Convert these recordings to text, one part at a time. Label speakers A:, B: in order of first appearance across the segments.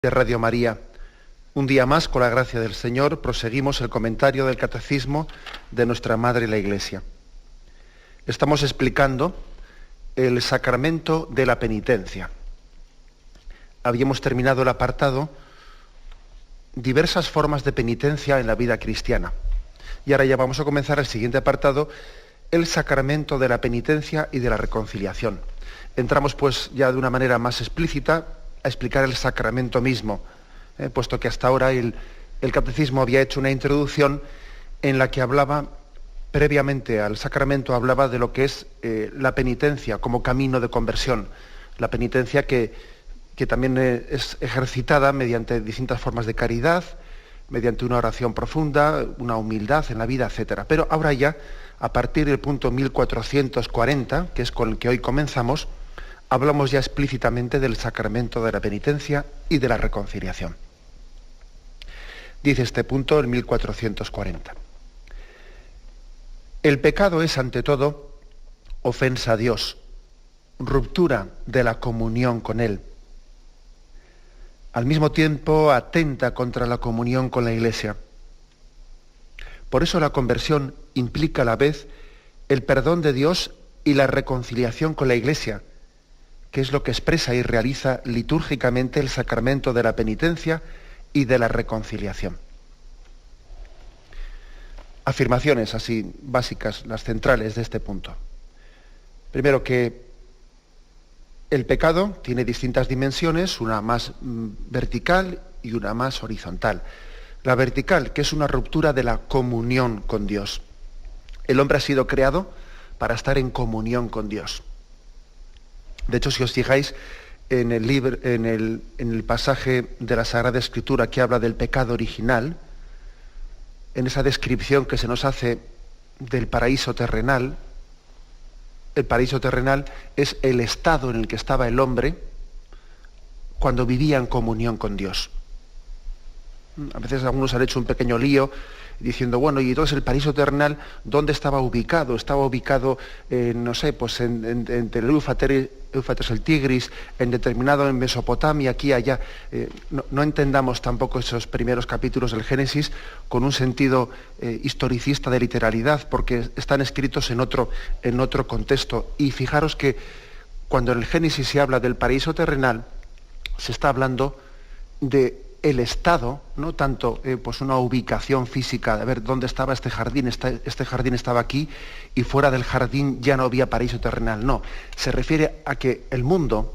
A: De Radio María. Un día más, con la gracia del Señor, proseguimos el comentario del Catecismo de nuestra Madre la Iglesia. Estamos explicando el sacramento de la penitencia. Habíamos terminado el apartado diversas formas de penitencia en la vida cristiana. Y ahora ya vamos a comenzar el siguiente apartado, el sacramento de la penitencia y de la reconciliación. Entramos pues ya de una manera más explícita a explicar el sacramento mismo, puesto que hasta ahora el Catecismo había hecho una introducción en la que hablaba, previamente al sacramento, hablaba de lo que es la penitencia como camino de conversión, la penitencia que también es ejercitada mediante distintas formas de caridad, mediante una oración profunda, una humildad en la vida, etc. Pero ahora ya, a partir del punto 1440, que es con el que hoy comenzamos, hablamos ya explícitamente del sacramento de la penitencia y de la reconciliación. Dice este punto, el 1440. El pecado es, ante todo, ofensa a Dios, ruptura de la comunión con Él. Al mismo tiempo, atenta contra la comunión con la Iglesia. Por eso la conversión implica a la vez el perdón de Dios y la reconciliación con la Iglesia, que es lo que expresa y realiza litúrgicamente el sacramento de la penitencia y de la reconciliación. Afirmaciones así básicas, las centrales de este punto. Primero, que el pecado tiene distintas dimensiones, una más vertical y una más horizontal. La vertical, que es una ruptura de la comunión con Dios. El hombre ha sido creado para estar en comunión con Dios. De hecho, si os fijáis en el pasaje de la Sagrada Escritura que habla del pecado original, en esa descripción que se nos hace del paraíso terrenal, el paraíso terrenal es el estado en el que estaba el hombre cuando vivía en comunión con Dios. A veces algunos han hecho un pequeño lío diciendo, bueno, y entonces el paraíso terrenal, ¿dónde estaba ubicado? Estaba ubicado, no sé, pues entre el Éufrates, el Tigris, en Mesopotamia, aquí, allá. No entendamos tampoco esos primeros capítulos del Génesis con un sentido historicista de literalidad, porque están escritos en otro contexto. Y fijaros que cuando en el Génesis se habla del paraíso terrenal, se está hablando de el estado, no tanto pues una ubicación física, de ver dónde estaba este jardín estaba aquí y fuera del jardín ya no había paraíso terrenal. No, se refiere a que el momento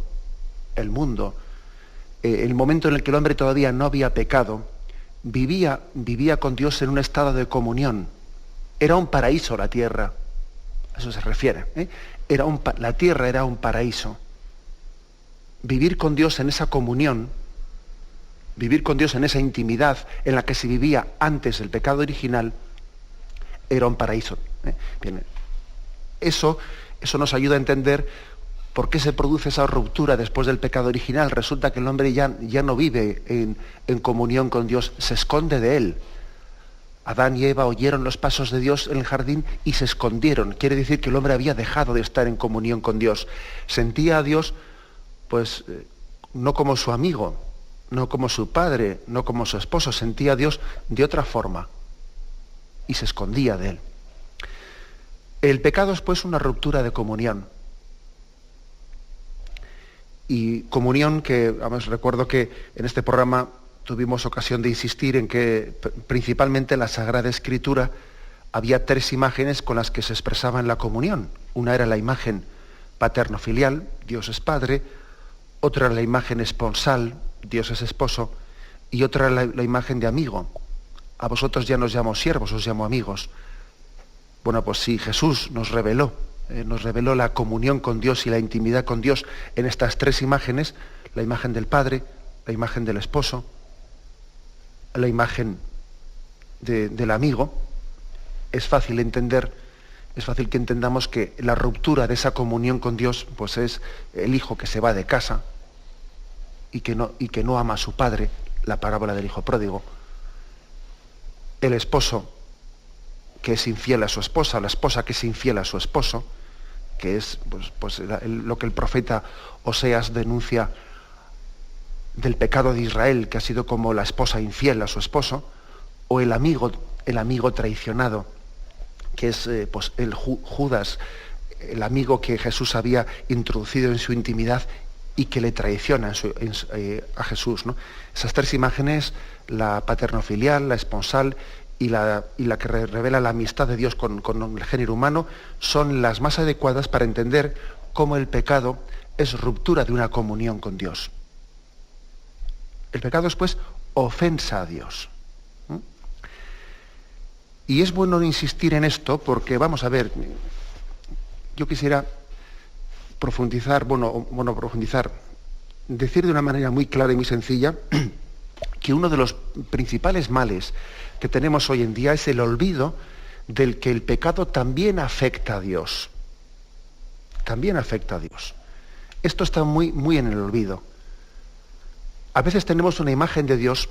A: en el que el hombre todavía no había pecado, vivía con Dios en un estado de comunión. Era un paraíso la tierra, a eso se refiere. La tierra era un paraíso. Vivir con Dios en esa comunión, vivir con Dios en esa intimidad en la que se vivía antes del pecado original, era un paraíso. Bien, eso nos ayuda a entender por qué se produce esa ruptura después del pecado original. Resulta que el hombre ya no vive en comunión con Dios, se esconde de Él. Adán y Eva oyeron los pasos de Dios en el jardín y se escondieron. Quiere decir que el hombre había dejado de estar en comunión con Dios. Sentía a Dios, pues, no como su amigo, no como su padre, no como su esposo, sentía a Dios de otra forma y se escondía de Él. El pecado es pues una ruptura de comunión. Y comunión que, además, recuerdo que en este programa tuvimos ocasión de insistir en que principalmente en la Sagrada Escritura había tres imágenes con las que se expresaba en la comunión. Una era la imagen paterno-filial, Dios es Padre; otra era la imagen esponsal, Dios es esposo; y otra la imagen de amigo. A vosotros ya no os llamo siervos, os llamo amigos. Bueno, pues sí, Jesús nos reveló la comunión con Dios y la intimidad con Dios en estas tres imágenes: la imagen del Padre, la imagen del esposo, la imagen del amigo. Es fácil que entendamos que la ruptura de esa comunión con Dios pues es el hijo que se va de casa y que no ama a su padre, la parábola del hijo pródigo. El esposo que es infiel a su esposa, la esposa que es infiel a su esposo, que es lo que el profeta Oseas denuncia del pecado de Israel, que ha sido como la esposa infiel a su esposo, o el amigo traicionado, que es pues el Judas, el amigo que Jesús había introducido en su intimidad y que le traiciona a Jesús, ¿no? Esas tres imágenes, la paternofilial, la esponsal y la que revela la amistad de Dios con el género humano, son las más adecuadas para entender cómo el pecado es ruptura de una comunión con Dios. El pecado es, pues, ofensa a Dios. Y es bueno insistir en esto porque, vamos a ver, yo quisiera profundizar, decir de una manera muy clara y muy sencilla que uno de los principales males que tenemos hoy en día es el olvido del que el pecado también afecta a Dios. También afecta a Dios. Esto está muy, muy en el olvido. A veces tenemos una imagen de Dios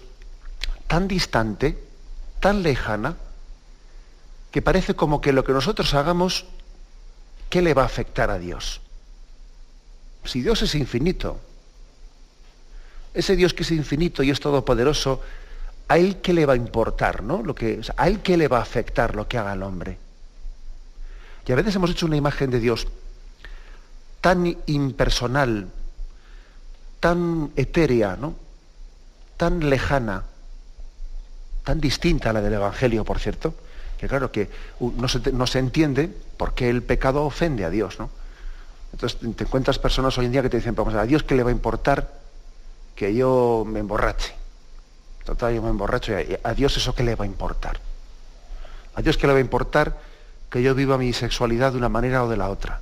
A: tan distante, tan lejana, que parece como que lo que nosotros hagamos, ¿qué le va a afectar a Dios? Si Dios es infinito, ese Dios que es infinito y es todopoderoso, ¿a Él qué le va a importar, ¿no? ¿A Él qué le va a afectar lo que haga el hombre? Y a veces hemos hecho una imagen de Dios tan impersonal, tan etérea, ¿no? Tan lejana, tan distinta a la del Evangelio, por cierto, que claro que no se entiende por qué el pecado ofende a Dios, ¿no? Entonces te encuentras personas hoy en día que te dicen, vamos, ¿a Dios qué le va a importar que yo me emborrache? Total, yo me emborracho, y ¿a Dios eso qué le va a importar? ¿A Dios qué le va a importar que yo viva mi sexualidad de una manera o de la otra?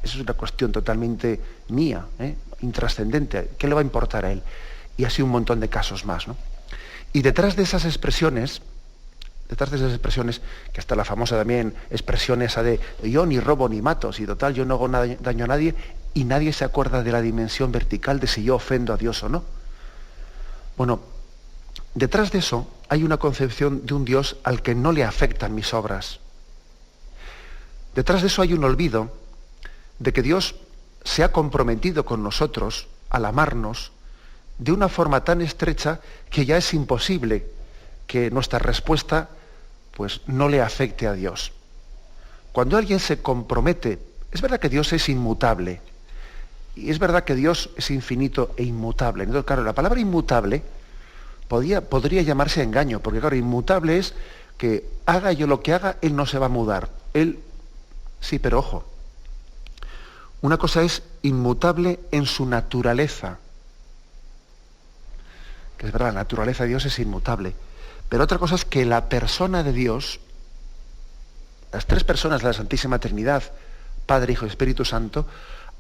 A: Eso es una cuestión totalmente mía, intrascendente. ¿Qué le va a importar a Él? Y así un montón de casos más, ¿no? Y detrás de esas expresiones, que está la famosa también expresión esa de yo ni robo ni mato, si total yo no hago daño a nadie, y nadie se acuerda de la dimensión vertical de si yo ofendo a Dios o no. Bueno, detrás de eso hay una concepción de un Dios al que no le afectan mis obras. Detrás de eso hay un olvido de que Dios se ha comprometido con nosotros al amarnos de una forma tan estrecha que ya es imposible que nuestra respuesta pues no le afecte a Dios. Cuando alguien se compromete, es verdad que Dios es inmutable, y es verdad que Dios es infinito e inmutable. Entonces, claro, la palabra inmutable podría llamarse engaño, porque claro, inmutable es que haga yo lo que haga, Él no se va a mudar. Él, sí, pero ojo, una cosa es inmutable en su naturaleza, que es verdad, la naturaleza de Dios es inmutable. Pero otra cosa es que la persona de Dios, las tres personas de la Santísima Trinidad, Padre, Hijo y Espíritu Santo,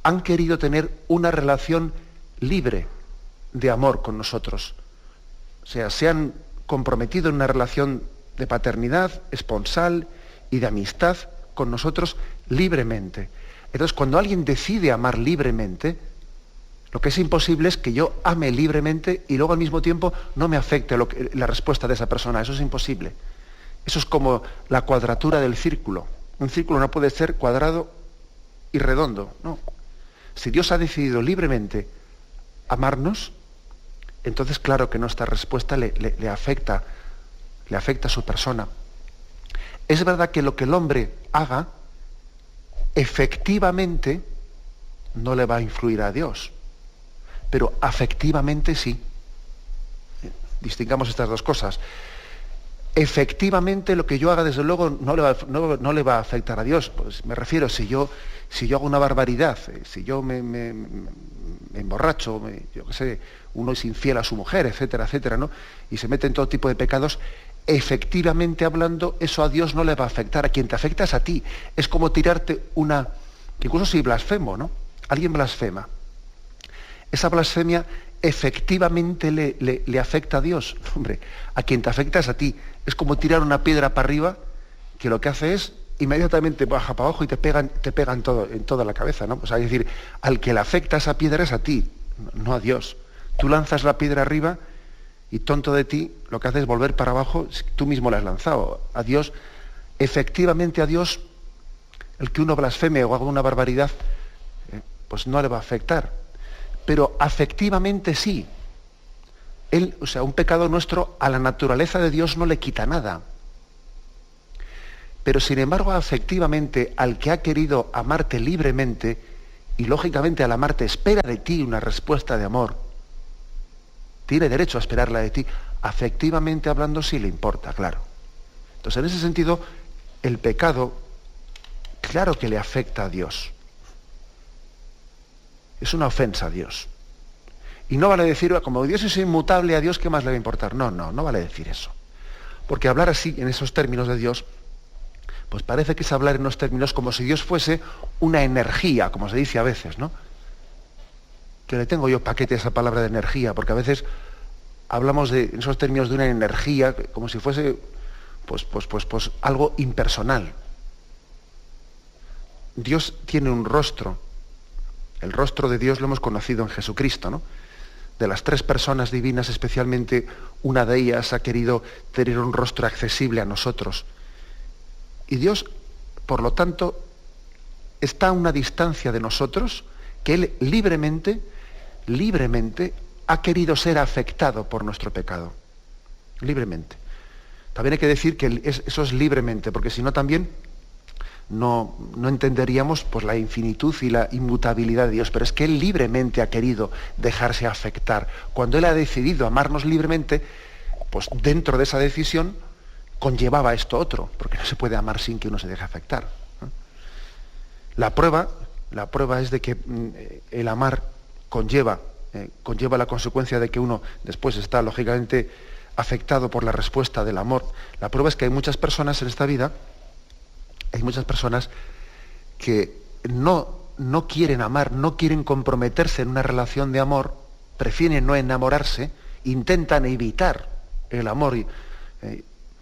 A: han querido tener una relación libre de amor con nosotros. O sea, se han comprometido en una relación de paternidad, esponsal y de amistad con nosotros libremente. Entonces, cuando alguien decide amar libremente, lo que es imposible es que yo ame libremente y luego al mismo tiempo no me afecte la respuesta de esa persona. Eso es imposible. Eso es como la cuadratura del círculo. Un círculo no puede ser cuadrado y redondo, no. Si Dios ha decidido libremente amarnos, entonces claro que nuestra respuesta le afecta a su persona. Es verdad que lo que el hombre haga, efectivamente, no le va a influir a Dios. Pero afectivamente sí. Distingamos estas dos cosas. Efectivamente lo que yo haga, desde luego, no le va a afectar a Dios. Pues me refiero, si yo hago una barbaridad, si yo me emborracho, yo qué sé, uno es infiel a su mujer, etcétera, etcétera, ¿no? Y se mete en todo tipo de pecados, efectivamente hablando, eso a Dios no le va a afectar. A quien te afecta es a ti. Es como tirarte incluso si blasfemo, ¿no? Alguien blasfema. Esa blasfemia efectivamente le afecta a Dios. Hombre, a quien te afecta es a ti. Es como tirar una piedra para arriba, que lo que hace es inmediatamente baja para abajo y te pega en toda la cabeza, ¿no? O sea, es decir, al que le afecta esa piedra es a ti, no a Dios. Tú lanzas la piedra arriba y tonto de ti, lo que haces es volver para abajo, tú mismo la has lanzado. A Dios, efectivamente a Dios, el que uno blasfeme o haga una barbaridad, pues no le va a afectar. Pero afectivamente sí. O sea, un pecado nuestro a la naturaleza de Dios no le quita nada. Pero sin embargo, afectivamente, al que ha querido amarte libremente, y lógicamente al amarte espera de ti una respuesta de amor, tiene derecho a esperarla de ti, afectivamente hablando sí le importa, claro. Entonces, en ese sentido, el pecado, claro que le afecta a Dios. Es una ofensa a Dios. Y no vale decir, como Dios es inmutable, a Dios ¿qué más le va a importar? No vale decir eso. Porque hablar así, en esos términos de Dios, pues parece que es hablar en unos términos como si Dios fuese una energía, como se dice a veces, ¿no? Que le tengo yo paquete a esa palabra de energía, porque a veces hablamos en esos términos de una energía como si fuese pues algo impersonal. Dios tiene un rostro. El rostro de Dios lo hemos conocido en Jesucristo, ¿no? De las tres personas divinas, especialmente una de ellas ha querido tener un rostro accesible a nosotros. Y Dios, por lo tanto, está a una distancia de nosotros que Él libremente ha querido ser afectado por nuestro pecado. Libremente. También hay que decir que eso es libremente, porque si no también no entenderíamos pues, la infinitud y la inmutabilidad de Dios. Pero es que Él libremente ha querido dejarse afectar. Cuando Él ha decidido amarnos libremente, pues dentro de esa decisión conllevaba esto otro, porque no se puede amar sin que uno se deje afectar, ¿no? La prueba es de que el amar conlleva la consecuencia de que uno después está lógicamente afectado por la respuesta del amor. La prueba es que hay muchas personas en esta vida, hay muchas personas que no quieren amar, no quieren comprometerse en una relación de amor, prefieren no enamorarse, intentan evitar el amor,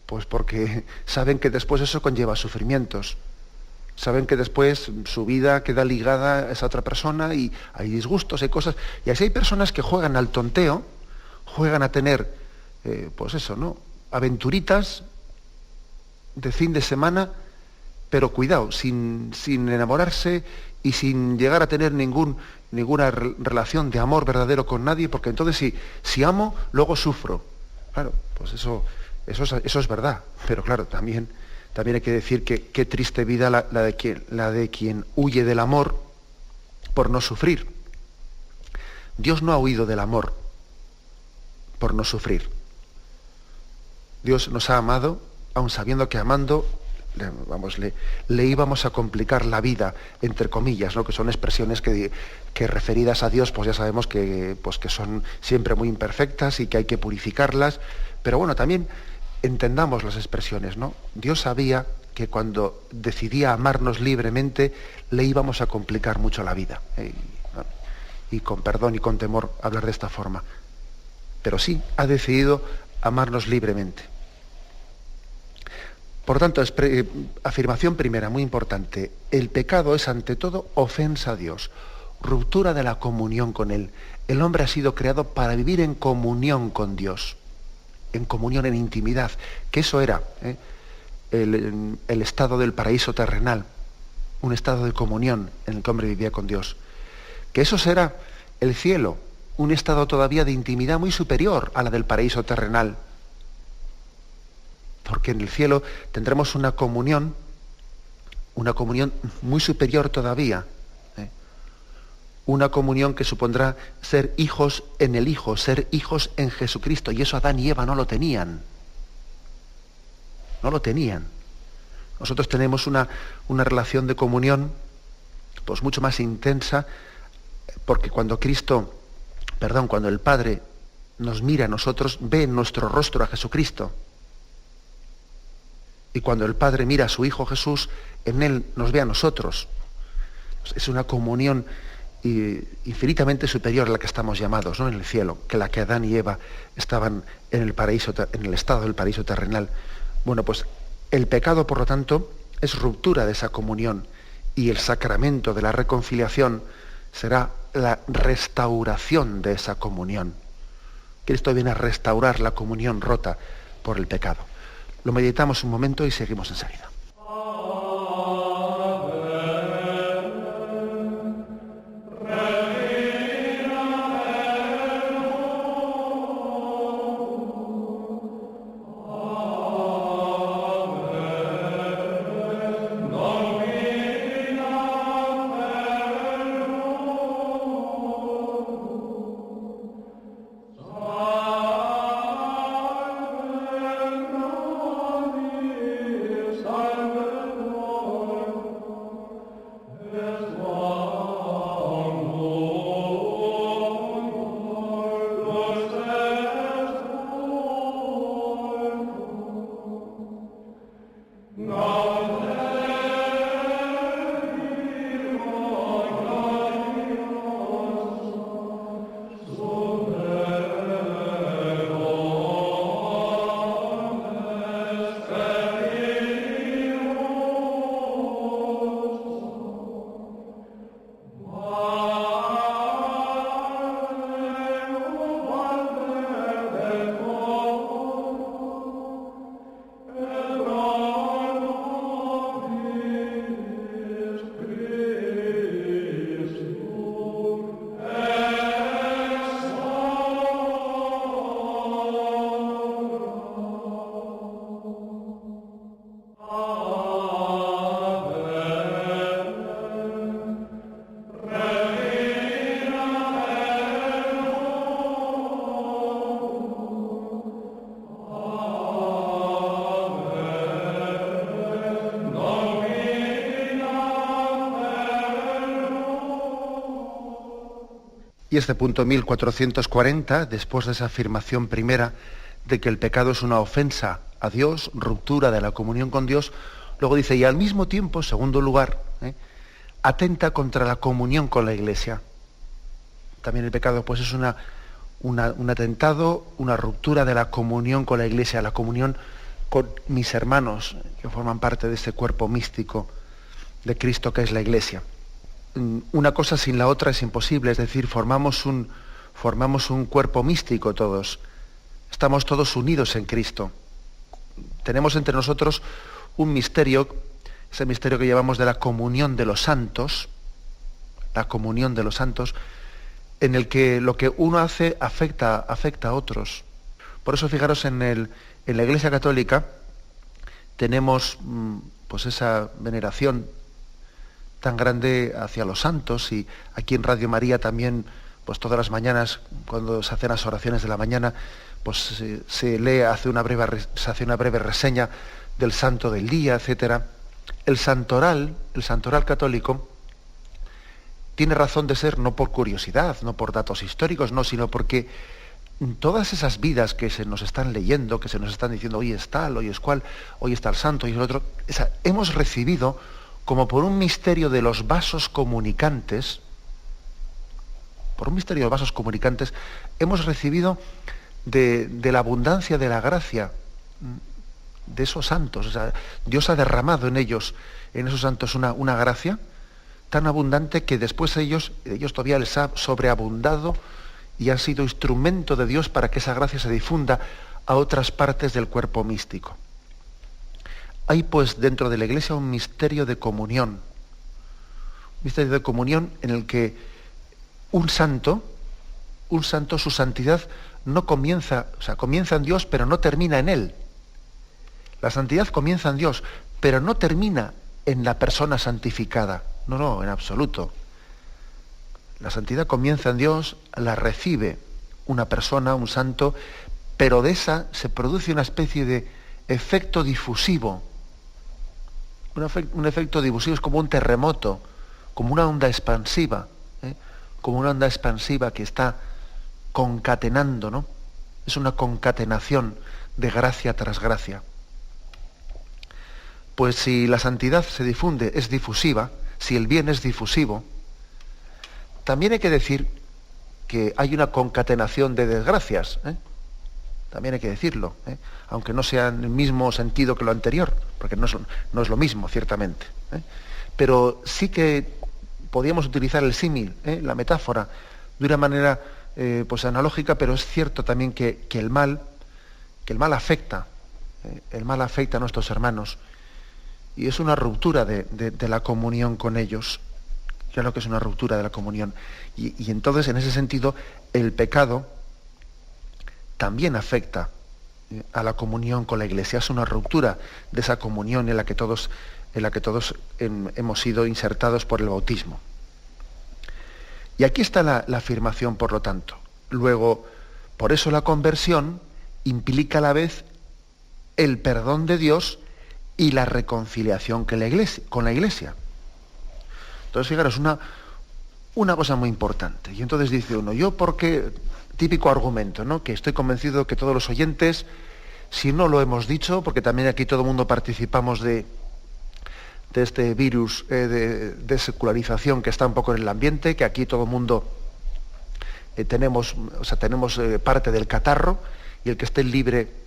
A: pues porque saben que después eso conlleva sufrimientos. Saben que después su vida queda ligada a esa otra persona y hay disgustos, hay cosas. Y así hay personas que juegan al tonteo, juegan a tener, pues eso, ¿no? Aventuritas de fin de semana, pero cuidado, sin enamorarse y sin llegar a tener ninguna relación de amor verdadero con nadie, porque entonces si amo, luego sufro. Claro, pues eso es verdad, pero claro, también hay que decir que qué triste vida la de quien huye del amor por no sufrir. Dios no ha huido del amor por no sufrir. Dios nos ha amado, aun sabiendo que amando, le íbamos a complicar la vida, entre comillas, ¿no? Que son expresiones que referidas a Dios, pues ya sabemos que son siempre muy imperfectas y que hay que purificarlas, pero bueno, también entendamos las expresiones, ¿no? Dios sabía que cuando decidía amarnos libremente le íbamos a complicar mucho la vida. Y con perdón y con temor hablar de esta forma. Pero sí, ha decidido amarnos libremente. Por tanto, afirmación primera, muy importante. El pecado es ante todo ofensa a Dios, ruptura de la comunión con Él. El hombre ha sido creado para vivir en comunión con Dios. En comunión, en intimidad, que eso era el estado del paraíso terrenal, un estado de comunión en el que el hombre vivía con Dios. Que eso será el cielo, un estado todavía de intimidad muy superior a la del paraíso terrenal. Porque en el cielo tendremos una comunión muy superior todavía. Una comunión que supondrá ser hijos en el Hijo, ser hijos en Jesucristo. Y eso Adán y Eva no lo tenían. No lo tenían. Nosotros tenemos una relación de comunión pues mucho más intensa, porque cuando el Padre nos mira a nosotros, ve en nuestro rostro a Jesucristo. Y cuando el Padre mira a su Hijo Jesús, en Él nos ve a nosotros. Es una comunión infinitamente superior a la que estamos llamados, ¿no? En el cielo, que la que Adán y Eva estaban en el paraíso, en el estado del paraíso terrenal. Bueno, pues el pecado, por lo tanto, es ruptura de esa comunión, y el sacramento de la reconciliación será la restauración de esa comunión. Cristo viene a restaurar la comunión rota por el pecado. Lo meditamos un momento y seguimos enseguida. Y este punto 1440, después de esa afirmación primera de que el pecado es una ofensa a Dios, ruptura de la comunión con Dios, luego dice, y al mismo tiempo, en segundo lugar, atenta contra la comunión con la Iglesia. También el pecado pues es un atentado, una ruptura de la comunión con la Iglesia, la comunión con mis hermanos que forman parte de este cuerpo místico de Cristo que es la Iglesia. Una cosa sin la otra es imposible, es decir, formamos un cuerpo místico todos. Estamos todos unidos en Cristo. Tenemos entre nosotros un misterio, ese misterio que llamamos de la comunión de los santos, la comunión de los santos, en el que lo que uno hace afecta a otros. Por eso, fijaros, en la Iglesia Católica tenemos pues esa veneración tan grande hacia los santos, y aquí en Radio María también, pues todas las mañanas, cuando se hacen las oraciones de la mañana, pues se hace una breve reseña del santo del día, etcétera. El santoral católico tiene razón de ser no por curiosidad, no por datos históricos, no, sino porque todas esas vidas que se nos están leyendo, que se nos están diciendo, hoy es tal, hoy es cual, hoy está el santo, y el otro, hemos recibido como por un misterio de los vasos comunicantes, hemos recibido de la abundancia de la gracia de esos santos. O sea, Dios ha derramado en ellos, en esos santos, una gracia tan abundante que después ellos todavía les ha sobreabundado y han sido instrumento de Dios para que esa gracia se difunda a otras partes del cuerpo místico. Hay pues dentro de la Iglesia un misterio de comunión en el que un santo, su santidad no comienza, o sea, comienza en Dios, pero no termina en Él. La santidad comienza en Dios, pero no termina en la persona santificada. No, en absoluto. La santidad comienza en Dios, la recibe una persona, un santo, pero de esa se produce una especie de efecto difusivo. Un efecto difusivo es como un terremoto, como una onda expansiva, como una onda expansiva que está concatenando, ¿no? Es una concatenación de gracia tras gracia. Pues si la santidad se difunde, es difusiva, si el bien es difusivo, también hay que decir que hay una concatenación de desgracias, también hay que decirlo, aunque no sea en el mismo sentido que lo anterior, porque no es lo mismo, ciertamente. Pero sí que podríamos utilizar el símil, la metáfora, de una manera pues analógica, pero es cierto también que el mal afecta a nuestros hermanos, y es una ruptura de la comunión con ellos. Claro que es una ruptura de la comunión. Y entonces, en ese sentido, el pecado también afecta a la comunión con la Iglesia. Es una ruptura de esa comunión en la que todos hemos sido insertados por el bautismo. Y aquí está la afirmación, por lo tanto. Luego, por eso la conversión implica a la vez el perdón de Dios y la reconciliación con la Iglesia. Entonces, fijaros, una cosa muy importante. Y entonces dice uno, yo porque, típico argumento, ¿no? Que estoy convencido que todos los oyentes, si no lo hemos dicho, porque también aquí todo el mundo participamos de este virus de secularización que está un poco en el ambiente, que aquí todo el mundo tenemos parte del catarro, y el que esté libre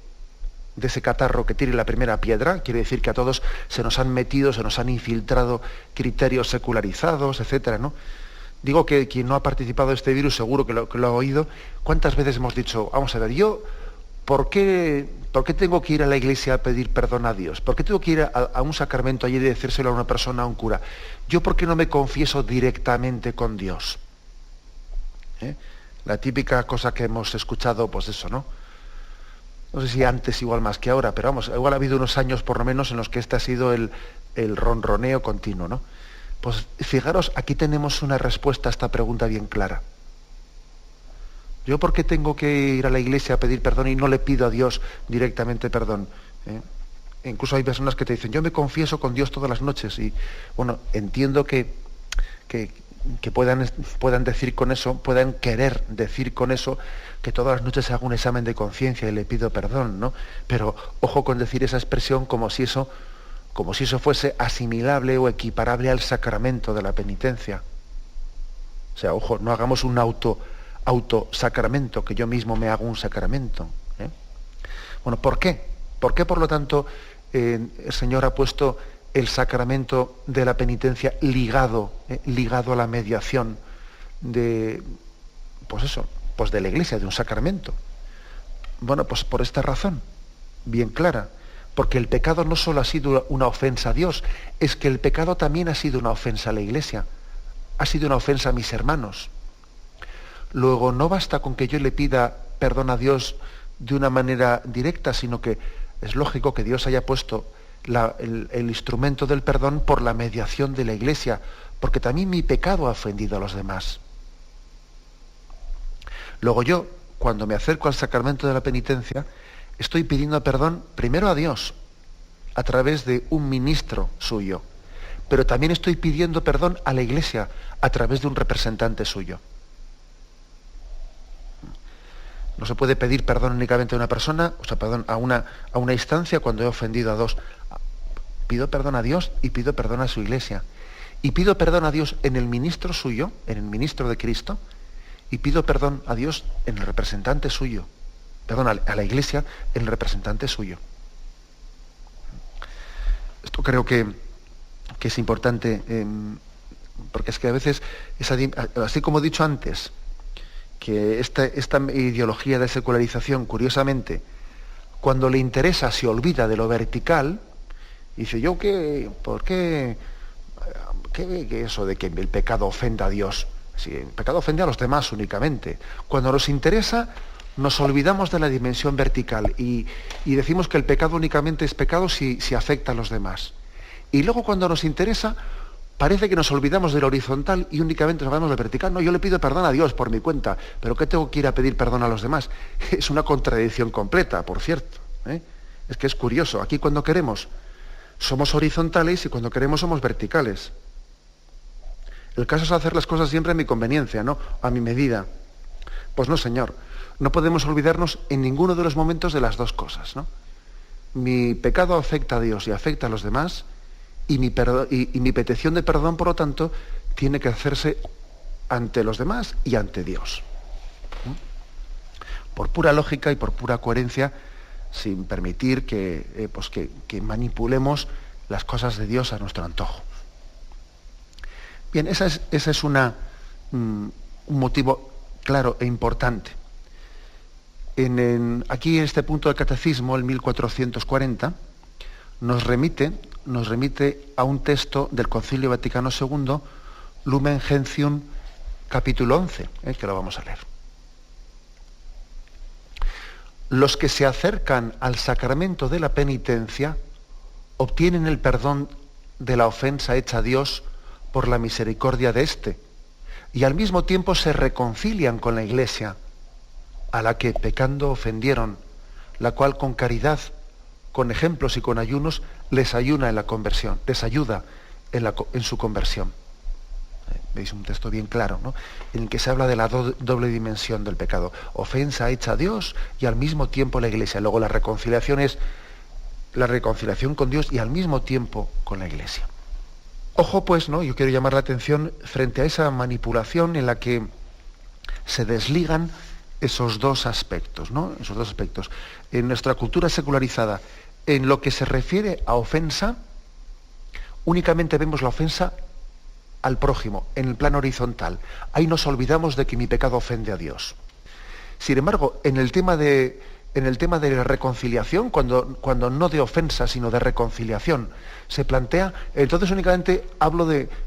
A: de ese catarro que tire la primera piedra. Quiere decir que a todos se nos han infiltrado criterios secularizados, etcétera, ¿no? Digo que quien no ha participado de este virus seguro que lo ha oído. ¿Cuántas veces hemos dicho, vamos a ver, yo, ¿por qué tengo que ir a la iglesia a pedir perdón a Dios? ¿Por qué tengo que ir a un sacramento allí y decírselo a una persona, a un cura? ¿Yo por qué no me confieso directamente con Dios? La típica cosa que hemos escuchado, pues eso, ¿no? No sé si antes igual más que ahora, pero vamos, igual ha habido unos años por lo menos en los que este ha sido el ronroneo continuo, ¿no? Pues fijaros, aquí tenemos una respuesta a esta pregunta bien clara. ¿Yo por qué tengo que ir a la iglesia a pedir perdón y no le pido a Dios directamente perdón? Incluso hay personas que te dicen, yo me confieso con Dios todas las noches, y bueno, entiendo que que puedan decir con eso, puedan querer decir con eso, que todas las noches hago un examen de conciencia y le pido perdón, ¿no? Pero ojo con decir esa expresión como si eso fuese asimilable o equiparable al sacramento de la penitencia. O sea, ojo, no hagamos un autosacramento, que yo mismo me hago un sacramento. Bueno, ¿por qué? ¿Por qué, por lo tanto, el Señor ha puesto el sacramento de la penitencia ligado a la mediación de la Iglesia, de un sacramento? Bueno, pues por esta razón, bien clara, porque el pecado no solo ha sido una ofensa a Dios, es que el pecado también ha sido una ofensa a la Iglesia, ha sido una ofensa a mis hermanos. Luego, no basta con que yo le pida perdón a Dios de una manera directa, sino que es lógico que Dios haya puesto el instrumento del perdón por la mediación de la Iglesia, porque también mi pecado ha ofendido a los demás. Luego yo, cuando me acerco al sacramento de la penitencia, estoy pidiendo perdón primero a Dios, a través de un ministro suyo, pero también estoy pidiendo perdón a la Iglesia, a través de un representante suyo. No se puede pedir perdón únicamente a una persona, perdón a una instancia cuando he ofendido a dos. Pido perdón a Dios y pido perdón a su Iglesia. Y pido perdón a Dios en el ministro suyo, en el ministro de Cristo, y pido perdón a Dios en el representante suyo. Perdón, a la Iglesia en el representante suyo. Esto creo que es importante, porque es que a veces, así como he dicho antes, que esta ideología de secularización, curiosamente, cuando le interesa se olvida de lo vertical, y dice, ¿por qué eso de que el pecado ofenda a Dios? Si el pecado ofende a los demás únicamente. Cuando nos interesa, nos olvidamos de la dimensión vertical y decimos que el pecado únicamente es pecado si afecta a los demás. Y luego cuando nos interesa, parece que nos olvidamos de lo horizontal y únicamente nos hablamos de vertical. No, yo le pido perdón a Dios por mi cuenta, pero ¿qué tengo que ir a pedir perdón a los demás? Es una contradicción completa, por cierto. Es que es curioso. Aquí cuando queremos somos horizontales y cuando queremos somos verticales. El caso es hacer las cosas siempre a mi conveniencia, ¿no? A mi medida. Pues no, señor. No podemos olvidarnos en ninguno de los momentos de las dos cosas, ¿no? Mi pecado afecta a Dios y afecta a los demás, y mi petición de perdón, por lo tanto, tiene que hacerse ante los demás y ante Dios. Por pura lógica y por pura coherencia, sin permitir que manipulemos las cosas de Dios a nuestro antojo. Bien, ese es un motivo claro e importante. Aquí en este punto del Catecismo, el 1440, nos remite a un texto del Concilio Vaticano II, Lumen Gentium, capítulo 11, que lo vamos a leer. Los que se acercan al sacramento de la penitencia obtienen el perdón de la ofensa hecha a Dios por la misericordia de éste, y al mismo tiempo se reconcilian con la Iglesia, a la que pecando ofendieron, la cual con caridad, con ejemplos y con ayunos, les ayuda en la conversión, les ayuda en su conversión. Veis un texto bien claro, ¿no? En el que se habla de la doble dimensión del pecado. Ofensa hecha a Dios y al mismo tiempo la Iglesia. Luego la reconciliación es la reconciliación con Dios y al mismo tiempo con la Iglesia. Ojo pues, ¿no? Yo quiero llamar la atención frente a esa manipulación en la que se desligan esos dos aspectos, ¿no? Esos dos aspectos. En nuestra cultura secularizada, en lo que se refiere a ofensa, únicamente vemos la ofensa al prójimo, en el plano horizontal. Ahí nos olvidamos de que mi pecado ofende a Dios. Sin embargo, en el tema de la reconciliación, cuando no de ofensa, sino de reconciliación, se plantea, entonces únicamente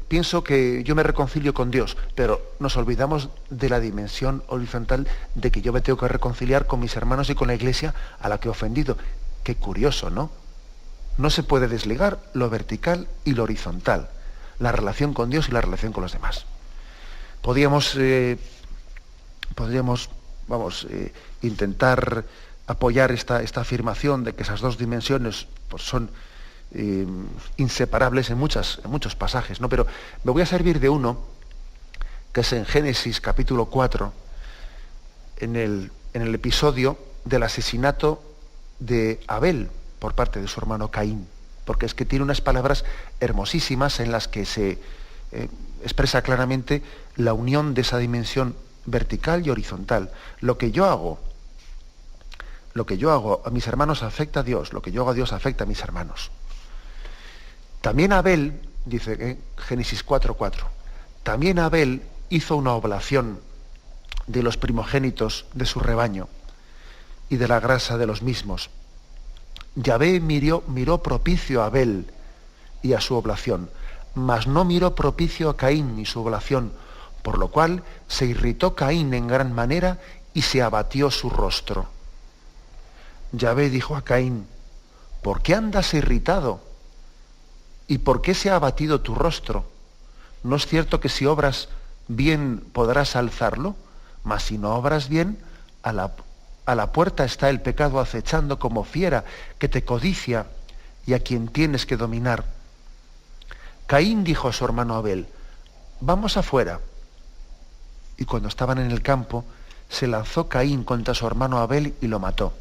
A: pienso que yo me reconcilio con Dios, pero nos olvidamos de la dimensión horizontal de que yo me tengo que reconciliar con mis hermanos y con la Iglesia a la que he ofendido. Qué curioso, ¿no? No se puede desligar lo vertical y lo horizontal, la relación con Dios y la relación con los demás. Podríamos intentar apoyar esta afirmación de que esas dos dimensiones pues, son inseparables en muchos pasajes, ¿no? Pero me voy a servir de uno que es en Génesis capítulo 4, en el episodio del asesinato de Abel por parte de su hermano Caín, porque es que tiene unas palabras hermosísimas en las que se expresa claramente la unión de esa dimensión vertical y horizontal. Lo que yo hago a mis hermanos afecta a Dios, lo que yo hago a Dios afecta a mis hermanos. También Abel, dice Génesis 4:4, también Abel hizo una oblación de los primogénitos de su rebaño y de la grasa de los mismos. Yahvé miró propicio a Abel y a su oblación, mas no miró propicio a Caín ni su oblación, por lo cual se irritó Caín en gran manera y se abatió su rostro. Yahvé dijo a Caín: ¿por qué andas irritado? ¿Y por qué se ha abatido tu rostro? ¿No es cierto que si obras bien podrás alzarlo? Mas si no obras bien, a la puerta está el pecado acechando como fiera que te codicia y a quien tienes que dominar. Caín dijo a su hermano Abel: vamos afuera. Y cuando estaban en el campo, se lanzó Caín contra su hermano Abel y lo mató.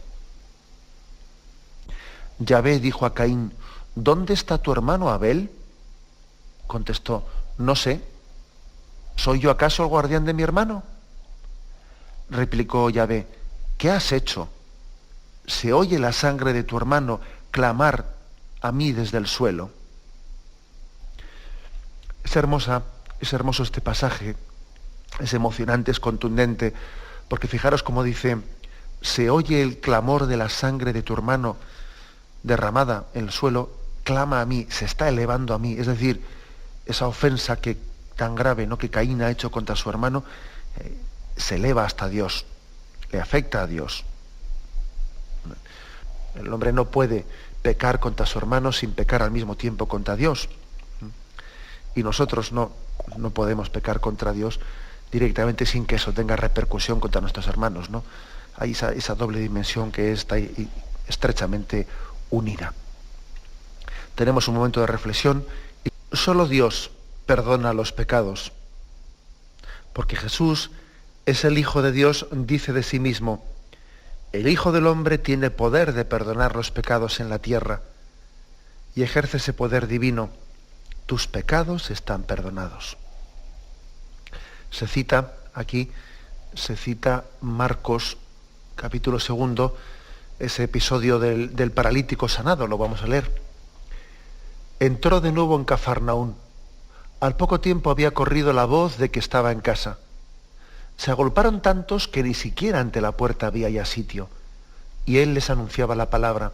A: Yahvé dijo a Caín: ¿dónde está tu hermano Abel? Contestó: no sé. ¿Soy yo acaso el guardián de mi hermano? Replicó Yahvé: ¿qué has hecho? Se oye la sangre de tu hermano clamar a mí desde el suelo. Es hermoso este pasaje, es emocionante, es contundente, porque fijaros cómo dice: se oye el clamor de la sangre de tu hermano derramada en el suelo, clama a mí, se está elevando a mí. Es decir, esa ofensa tan grave, ¿no?, que Caín ha hecho contra su hermano, se eleva hasta Dios, le afecta a Dios. El hombre no puede pecar contra su hermano sin pecar al mismo tiempo contra Dios. Y nosotros no podemos pecar contra Dios directamente sin que eso tenga repercusión contra nuestros hermanos, ¿no? Hay esa doble dimensión que está estrechamente unida. Tenemos un momento de reflexión. Solo Dios perdona los pecados, porque Jesús es el Hijo de Dios, dice de sí mismo: el Hijo del Hombre tiene poder de perdonar los pecados en la tierra, y ejerce ese poder divino. Tus pecados están perdonados. Se cita Marcos capítulo 2, ese episodio del paralítico sanado, lo vamos a leer. Entró de nuevo en Cafarnaún. Al poco tiempo había corrido la voz de que estaba en casa. Se agolparon tantos que ni siquiera ante la puerta había ya sitio, y él les anunciaba la palabra.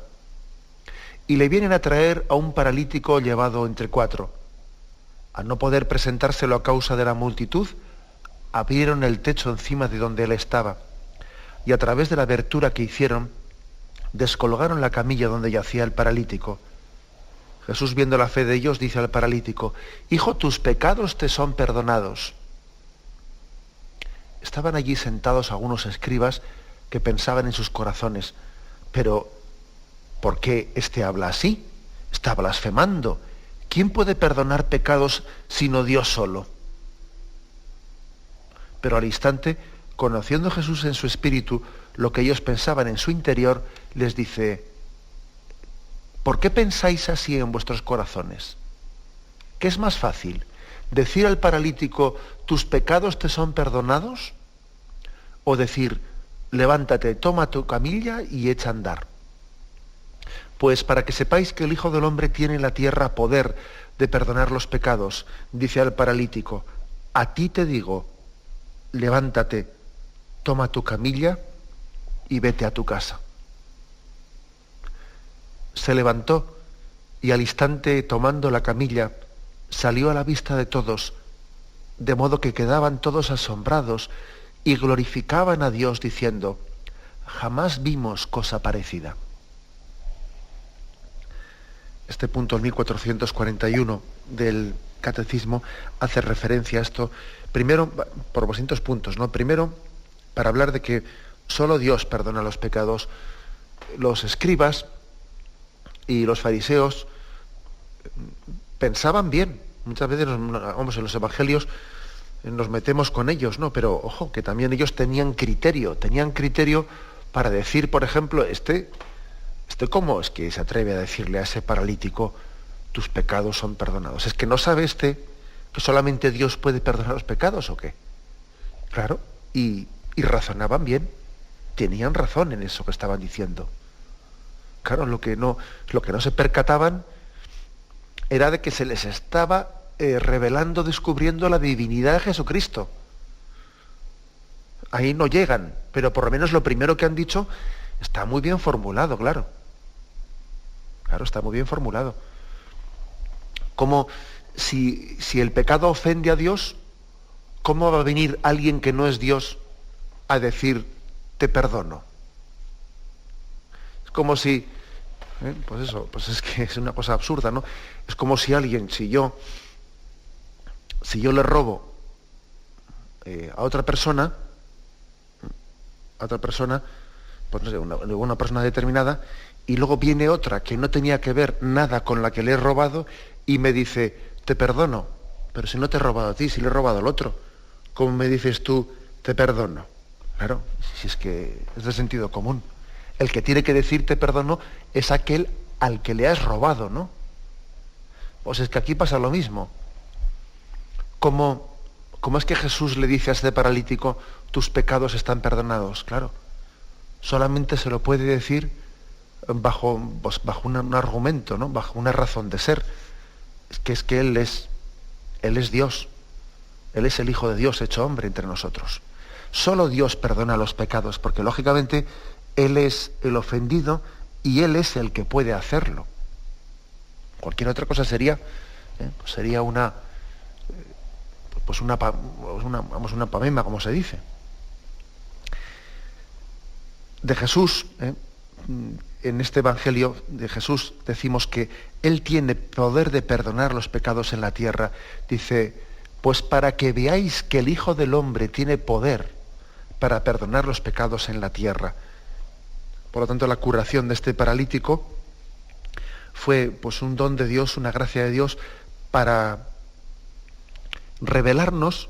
A: Y le vienen a traer a un paralítico llevado entre 4. Al no poder presentárselo a causa de la multitud, abrieron el techo encima de donde él estaba, y a través de la abertura que hicieron, descolgaron la camilla donde yacía el paralítico. Jesús, viendo la fe de ellos, dice al paralítico: hijo, tus pecados te son perdonados. Estaban allí sentados algunos escribas que pensaban en sus corazones: pero ¿por qué éste habla así? Está blasfemando. ¿Quién puede perdonar pecados sino Dios solo? Pero al instante, conociendo Jesús en su espíritu lo que ellos pensaban en su interior, les dice: ¿por qué pensáis así en vuestros corazones? ¿Qué es más fácil? ¿Decir al paralítico: tus pecados te son perdonados? ¿O decir: levántate, toma tu camilla y echa a andar? Pues para que sepáis que el Hijo del Hombre tiene en la tierra poder de perdonar los pecados, dice al paralítico: a ti te digo, levántate, toma tu camilla y vete a tu casa. Se levantó y al instante, tomando la camilla, salió a la vista de todos, de modo que quedaban todos asombrados y glorificaban a Dios diciendo: jamás vimos cosa parecida. Este punto, el 1441 del Catecismo, hace referencia a esto, primero, por distintos puntos, ¿no? Primero, para hablar de que solo Dios perdona los pecados. Los escribas y los fariseos pensaban bien. Muchas veces, vamos, en los evangelios nos metemos con ellos, ¿no? Pero ojo, que también ellos tenían criterio para decir, por ejemplo, ¿cómo es que se atreve a decirle a ese paralítico, tus pecados son perdonados? ¿Es que no sabe que solamente Dios puede perdonar los pecados o qué? Claro, y razonaban bien, tenían razón en eso que estaban diciendo. Claro, lo que no se percataban era de que se les estaba revelando, descubriendo la divinidad de Jesucristo. Ahí no llegan, pero por lo menos lo primero que han dicho está muy bien formulado, claro. Claro, está muy bien formulado. Como si el pecado ofende a Dios, ¿cómo va a venir alguien que no es Dios a decir, te perdono? Es como si, pues es que es una cosa absurda, ¿no? Es como si alguien, si yo le robo a otra persona, pues no sé, una persona determinada, y luego viene otra que no tenía que ver nada con la que le he robado y me dice, te perdono, pero si no te he robado a ti, si le he robado al otro, ¿cómo me dices tú, te perdono? Claro, si es que es de sentido común. El que tiene que decir te perdono es aquel al que le has robado, ¿no? Pues es que aquí pasa lo mismo. ¿Cómo es que Jesús le dice a este paralítico, tus pecados están perdonados? Claro, solamente se lo puede decir bajo un argumento, ¿no? Bajo una razón de ser. Es que Él es Dios. Él es el Hijo de Dios hecho hombre entre nosotros. Solo Dios perdona los pecados, porque lógicamente Él es el ofendido y Él es el que puede hacerlo. Cualquier otra cosa sería una pamema, como se dice. De Jesús, en este Evangelio de Jesús decimos que Él tiene poder de perdonar los pecados en la tierra. Dice, pues para que veáis que el Hijo del Hombre tiene poder para perdonar los pecados en la tierra. Por lo tanto, la curación de este paralítico fue pues un don de Dios, una gracia de Dios para revelarnos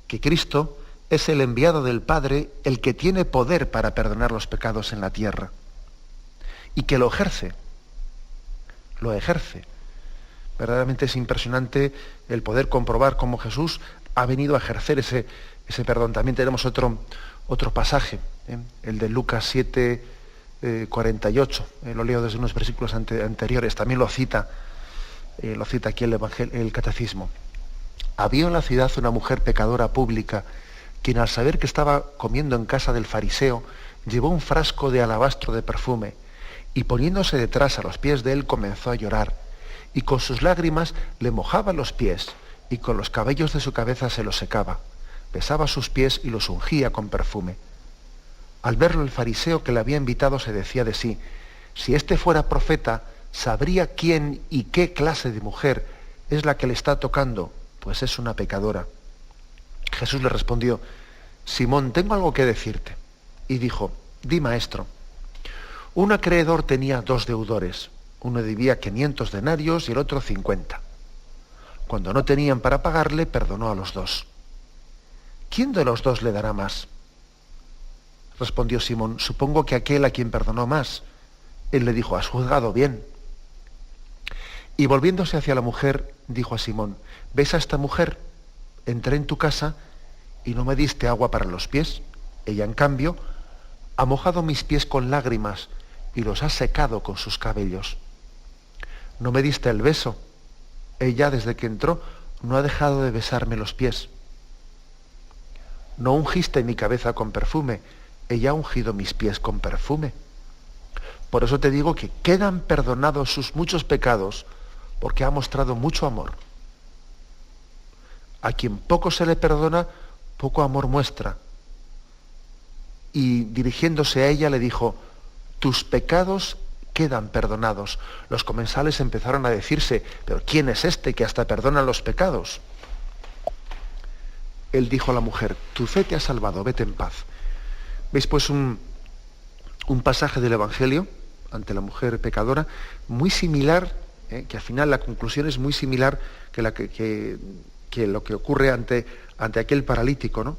A: que Cristo es el enviado del Padre, el que tiene poder para perdonar los pecados en la tierra. Y que lo ejerce. Verdaderamente es impresionante el poder comprobar cómo Jesús ha venido a ejercer ese perdón. También tenemos otro pasaje, el de Lucas 7, 48. Lo leo desde unos versículos anteriores. También lo cita aquí el Catecismo. Había en la ciudad una mujer pecadora pública, quien al saber que estaba comiendo en casa del fariseo, llevó un frasco de alabastro de perfume, y poniéndose detrás a los pies de él comenzó a llorar, y con sus lágrimas le mojaba los pies, y con los cabellos de su cabeza se los secaba, besaba sus pies y los ungía con perfume. Al verlo el fariseo que le había invitado se decía de sí, si éste fuera profeta, sabría quién y qué clase de mujer es la que le está tocando, pues es una pecadora. Jesús le respondió, Simón, tengo algo que decirte. Y dijo, di, maestro. Un acreedor tenía 2 deudores. Uno debía 500 denarios y el otro 50. Cuando no tenían para pagarle, perdonó a los 2. ¿Quién de los 2 le dará más? Respondió Simón, supongo que aquel a quien perdonó más. Él le dijo, has juzgado bien. Y volviéndose hacia la mujer, dijo a Simón, ¿ves a esta mujer? Entré en tu casa y no me diste agua para los pies. Ella, en cambio, ha mojado mis pies con lágrimas y los ha secado con sus cabellos. No me diste el beso. Ella, desde que entró, no ha dejado de besarme los pies. No ungiste mi cabeza con perfume. Ella ha ungido mis pies con perfume. Por eso te digo que quedan perdonados sus muchos pecados, porque ha mostrado mucho amor. A quien poco se le perdona, poco amor muestra. Y dirigiéndose a ella le dijo, tus pecados quedan perdonados. Los comensales empezaron a decirse, pero ¿quién es este que hasta perdona los pecados? Él dijo a la mujer, tu fe te ha salvado, vete en paz. ¿Veis pues un pasaje del Evangelio ante la mujer pecadora muy similar, que al final la conclusión es muy similar que lo que ocurre ante ante aquel paralítico, ¿no?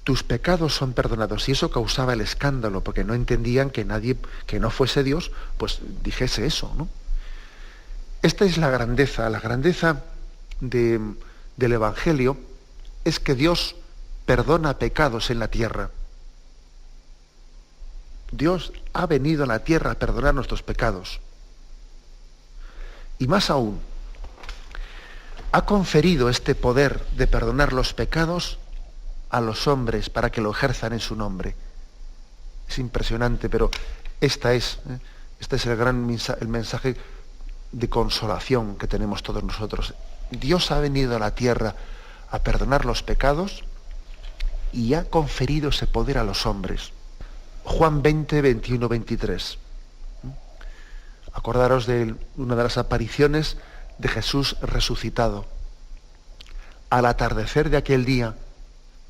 A: Tus pecados son perdonados. Y eso causaba el escándalo, porque no entendían que nadie que no fuese Dios, pues dijese eso, ¿no? Esta es la grandeza del Evangelio, es que Dios perdona pecados en la tierra. Dios ha venido a la tierra a perdonar nuestros pecados. Y más aún, ha conferido este poder de perdonar los pecados a los hombres para que lo ejerzan en su nombre. Es impresionante, pero este es el mensaje de consolación que tenemos todos nosotros. Dios ha venido a la tierra a perdonar los pecados y ha conferido ese poder a los hombres. Juan 20, 21, 23. Acordaros de una de las apariciones de Jesús resucitado. Al atardecer de aquel día,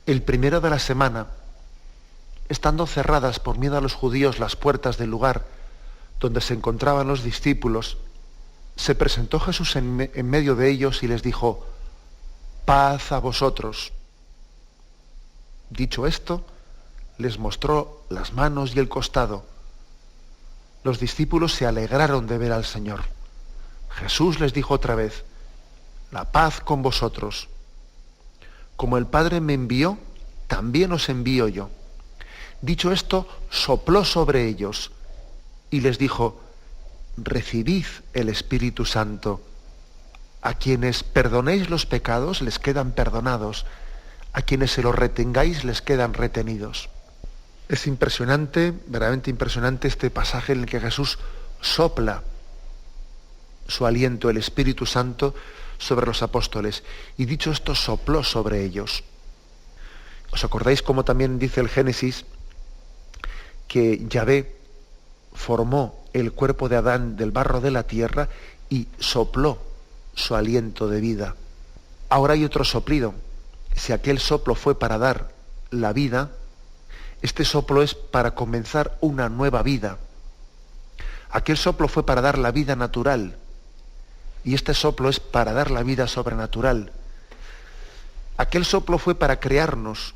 A: el primero de la semana, estando cerradas por miedo a los judíos las puertas del lugar donde se encontraban los discípulos, se presentó Jesús en medio de ellos y les dijo: paz a vosotros. Dicho esto, les mostró las manos y el costado. Los discípulos se alegraron de ver al Señor. Jesús les dijo otra vez: la paz con vosotros. Como el Padre me envió, también os envío yo. Dicho esto, sopló sobre ellos y les dijo: recibid el Espíritu Santo. A quienes perdonéis los pecados les quedan perdonados, a quienes se los retengáis les quedan retenidos. Es impresionante, verdaderamente impresionante este pasaje en el que Jesús sopla su aliento, el Espíritu Santo, sobre los apóstoles. Y dicho esto, sopló sobre ellos. ¿Os acordáis cómo también dice el Génesis que Yahvé formó el cuerpo de Adán del barro de la tierra y sopló su aliento de vida? Ahora hay otro soplido. Si aquel soplo fue para dar la vida, este soplo es para comenzar una nueva vida. Aquel soplo fue para dar la vida natural y este soplo es para dar la vida sobrenatural. Aquel soplo fue para crearnos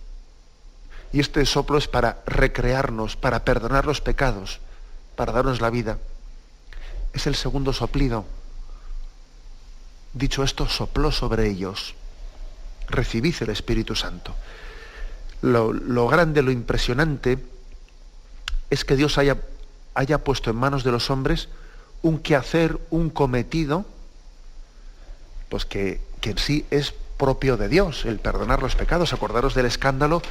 A: y este soplo es para recrearnos, para perdonar los pecados, para darnos la vida. Es el segundo soplido. Dicho esto, sopló sobre ellos. Recibid el Espíritu Santo. Lo grande, lo impresionante es que Dios haya puesto en manos de los hombres un quehacer, un cometido, pues que en sí es propio de Dios, el perdonar los pecados. Acordaros del escándalo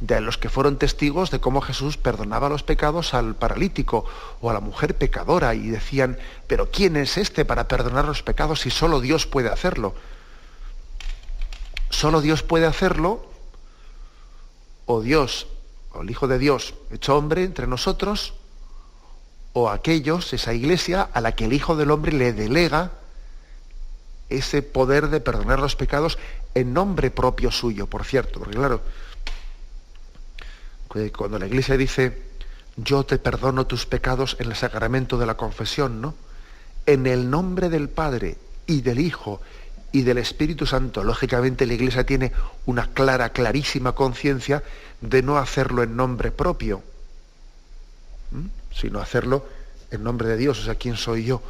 A: de los que fueron testigos de cómo Jesús perdonaba los pecados al paralítico o a la mujer pecadora y decían: pero ¿quién es este para perdonar los pecados si solo Dios puede hacerlo? Solo Dios puede hacerlo, o Dios, o el Hijo de Dios hecho hombre entre nosotros, o aquellos, esa iglesia a la que el Hijo del Hombre le delega ese poder de perdonar los pecados en nombre propio suyo, por cierto, porque claro, cuando la iglesia dice: yo te perdono tus pecados en el sacramento de la confesión, ¿no? En el nombre del Padre y del Hijo y del Espíritu Santo, lógicamente la iglesia tiene una clarísima conciencia de no hacerlo en nombre propio, sino hacerlo en nombre de Dios. O sea, ¿quién soy yo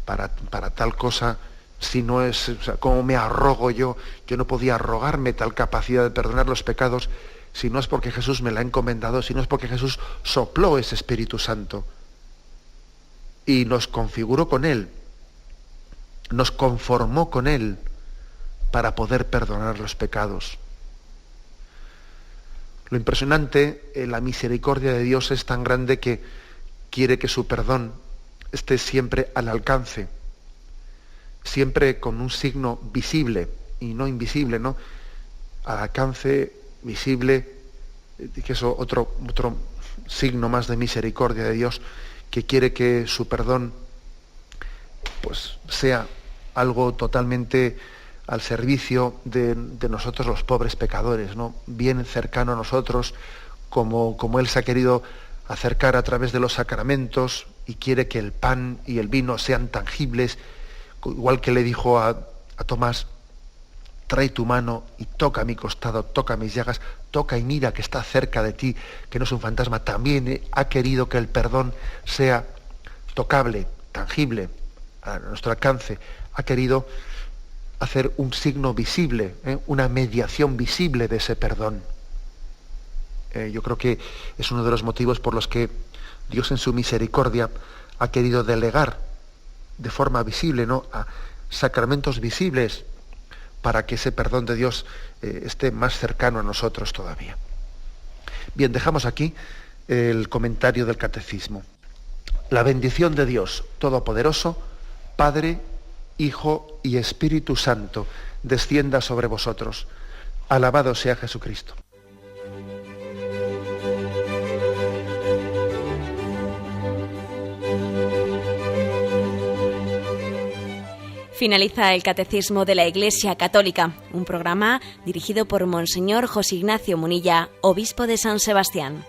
A: para tal cosa? Si no es, o sea, ¿cómo me arrogo yo? Yo no podía arrogarme tal capacidad de perdonar los pecados si no es porque Jesús me la ha encomendado, si no es porque Jesús sopló ese Espíritu Santo y nos configuró con Él, nos conformó con Él para poder perdonar los pecados. Lo impresionante, la misericordia de Dios es tan grande que quiere que su perdón esté siempre al alcance, siempre con un signo visible y no invisible, ¿no? Al alcance, visible, que es otro signo más de misericordia de Dios, que quiere que su perdón pues sea algo totalmente al servicio de nosotros los pobres pecadores, ¿no? Bien cercano a nosotros, como Él se ha querido acercar a través de los sacramentos y quiere que el pan y el vino sean tangibles, igual que le dijo a Tomás: trae tu mano y toca mi costado, toca mis llagas, toca y mira que está cerca de ti, que no es un fantasma. También ha querido que el perdón sea tocable, tangible, a nuestro alcance. Ha querido hacer un signo visible, una mediación visible de ese perdón. Yo creo que es uno de los motivos por los que Dios en su misericordia ha querido delegar de forma visible, ¿no?, a sacramentos visibles para que ese perdón de Dios esté más cercano a nosotros todavía. Bien, dejamos aquí el comentario del Catecismo. La bendición de Dios Todopoderoso, Padre, Hijo y Espíritu Santo, descienda sobre vosotros. Alabado sea Jesucristo.
B: Finaliza el Catecismo de la Iglesia Católica, un programa dirigido por Monseñor José Ignacio Munilla, obispo de San Sebastián.